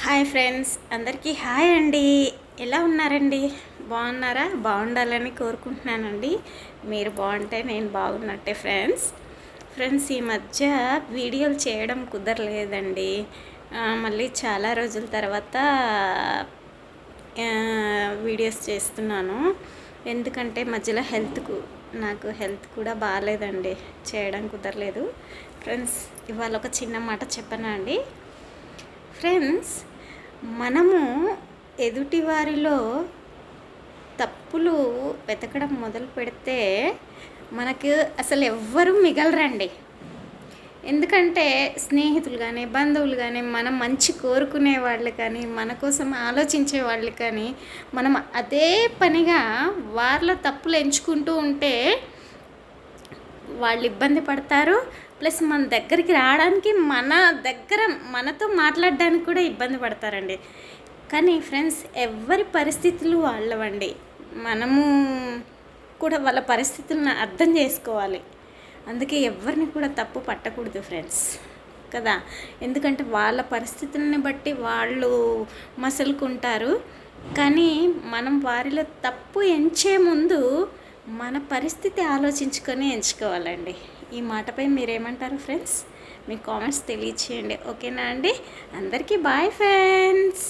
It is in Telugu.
హాయ్ ఫ్రెండ్స్, అందరికీ హాయ్ అండి. ఎలా ఉన్నారండి? బాగున్నారా? బాగుండాలని కోరుకుంటున్నానండి. మీరు బాగుంటే నేను బాగున్నట్టే ఫ్రెండ్స్ ఈ మధ్య వీడియోలు చేయడం కుదరలేదండి. మళ్ళీ చాలా రోజుల తర్వాత వీడియోస్ చేస్తున్నాను. ఎందుకంటే మధ్యలో నాకు హెల్త్ కూడా బాగాలేదండి, చేయడం కుదరలేదు. ఫ్రెండ్స్, ఇవాళ ఒక చిన్న మాట చెప్పనా అండి. ఫ్రెండ్స్, మనము ఎదుటివారిలో తప్పులు వెతకడం మొదలు పెడితే మనకు అసలు ఎవ్వరూ మిగలరండి. ఎందుకంటే స్నేహితులు కానీ, బంధువులు కానీ, మనం మంచి కోరుకునే వాళ్ళు కానీ, మన కోసం ఆలోచించే వాళ్ళు కానీ, మనం అదే పనిగా వాళ్ళ తప్పులు ఎంచుకుంటూ ఉంటే వాళ్ళు ఇబ్బంది పడతారు. ప్లస్ మన దగ్గరికి రావడానికి, మనతో మాట్లాడడానికి కూడా ఇబ్బంది పడతారండి. కానీ ఫ్రెండ్స్, ఎవరి పరిస్థితులు వాళ్ళవండి. మనము కూడా వాళ్ళ పరిస్థితులను అర్థం చేసుకోవాలి. అందుకే ఎవరిని కూడా తప్పు పట్టకూడదు ఫ్రెండ్స్, కదా. ఎందుకంటే వాళ్ళ పరిస్థితులని బట్టి వాళ్ళు మసలుకుంటారు. కానీ మనం వారిలో తప్పు ఎంచే ముందు మన పరిస్థితి ఆలోచించుకొని ఎంచుకోవాలండి. ఈ మాటపై మీరేమంటారు ఫ్రెండ్స్? మీ కామెంట్స్ తెలియచేయండి. ఓకేనా అండి? అందరికీ బాయ్ ఫ్రెండ్స్.